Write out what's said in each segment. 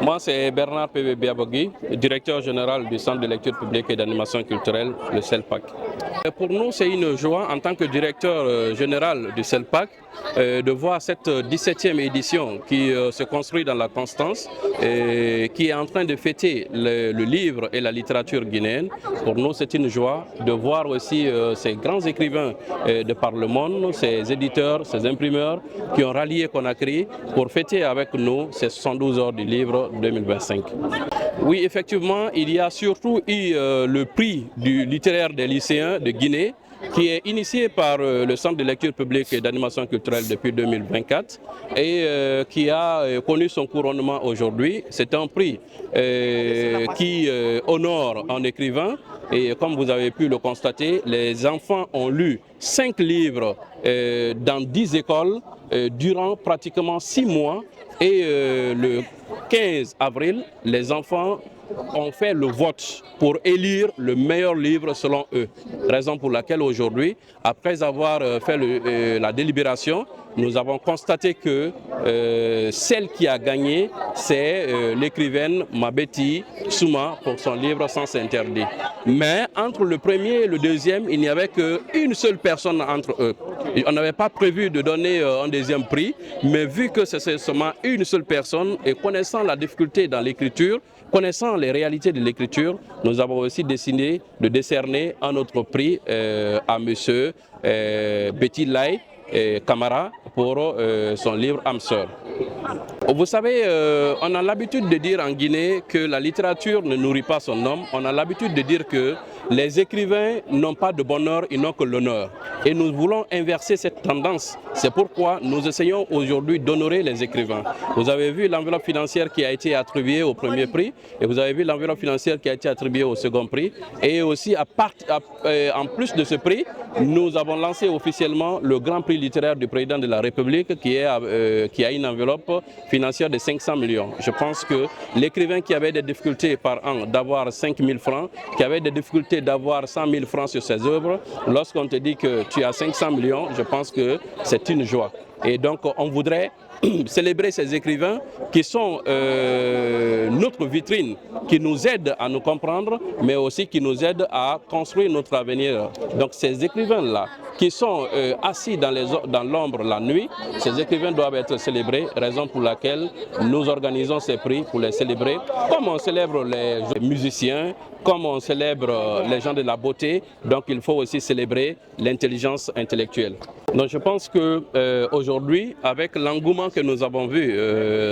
Moi, c'est Bernard P.V. Biabogui, directeur général du Centre de lecture publique et d'animation culturelle, le CELPAC. Pour nous, c'est une joie en tant que directeur général du CELPAC de voir cette 17e édition qui se construit dans la constance et qui est en train de fêter le livre et la littérature guinéenne. Pour nous, c'est une joie de voir aussi ces grands écrivains de par le monde, ces éditeurs, ces imprimeurs qui ont rallié Conakry pour fêter avec nous ces 72 heures du livre 2025. Oui, effectivement, il y a surtout eu le prix du littéraire des lycéens de Guinée qui est initié par le Centre de lecture publique et d'animation culturelle depuis 2024 et qui a connu son couronnement aujourd'hui. C'est un prix qui honore un écrivain et comme vous avez pu le constater, les enfants ont lu 5 livres dans 10 écoles durant pratiquement 6 mois et le 15 avril, les enfants ont fait le vote pour élire le meilleur livre selon eux. Raison pour laquelle aujourd'hui, après avoir fait la délibération, nous avons constaté que celle qui a gagné, c'est l'écrivaine Mabeti Souma pour son livre Sens interdit. Mais entre le premier et le deuxième, il n'y avait qu'une seule personne entre eux. On n'avait pas prévu de donner un deuxième prix, mais vu que c'est seulement une seule personne et connaissant la difficulté dans l'écriture, connaissant les réalités de l'écriture, nous avons aussi décidé de décerner un autre prix à monsieur Betty Lai Camara pour son livre Âme sœur. Vous savez, on a l'habitude de dire en Guinée que la littérature ne nourrit pas son homme. On a l'habitude de dire que les écrivains n'ont pas de bonheur, ils n'ont que l'honneur. Et nous voulons inverser cette tendance. C'est pourquoi nous essayons aujourd'hui d'honorer les écrivains. Vous avez vu l'enveloppe financière qui a été attribuée au premier prix et vous avez vu l'enveloppe financière qui a été attribuée au second prix. Et aussi, en plus de ce prix, nous avons lancé officiellement le Grand Prix littéraire du président de la République qui a une enveloppe financière de 500 millions. Je pense que l'écrivain qui avait des difficultés par an d'avoir 5 000 francs, qui avait des difficultés d'avoir 100 000 francs sur ses œuvres, lorsqu'on te dit que tu as 500 millions, je pense que c'est une joie. Et donc on voudrait célébrer ces écrivains qui sont notre vitrine, qui nous aident à nous comprendre, mais aussi qui nous aident à construire notre avenir. Donc ces écrivains-là, qui sont assis dans l'ombre la nuit, ces écrivains doivent être célébrés, raison pour laquelle nous organisons ces prix pour les célébrer, comme on célèbre les musiciens, comme on célèbre les gens de la beauté, donc il faut aussi célébrer l'intelligence intellectuelle. Donc je pense qu'aujourd'hui, avec l'engouement que nous avons vu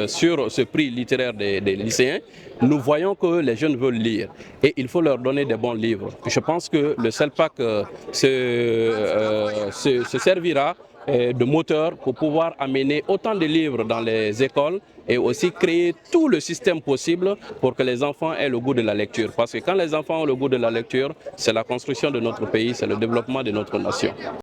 sur ce prix littéraire des lycéens, nous voyons que les jeunes veulent lire et il faut leur donner des bons livres. Je pense que le CELPAC se servira de moteur pour pouvoir amener autant de livres dans les écoles et aussi créer tout le système possible pour que les enfants aient le goût de la lecture. Parce que quand les enfants ont le goût de la lecture, c'est la construction de notre pays, c'est le développement de notre nation.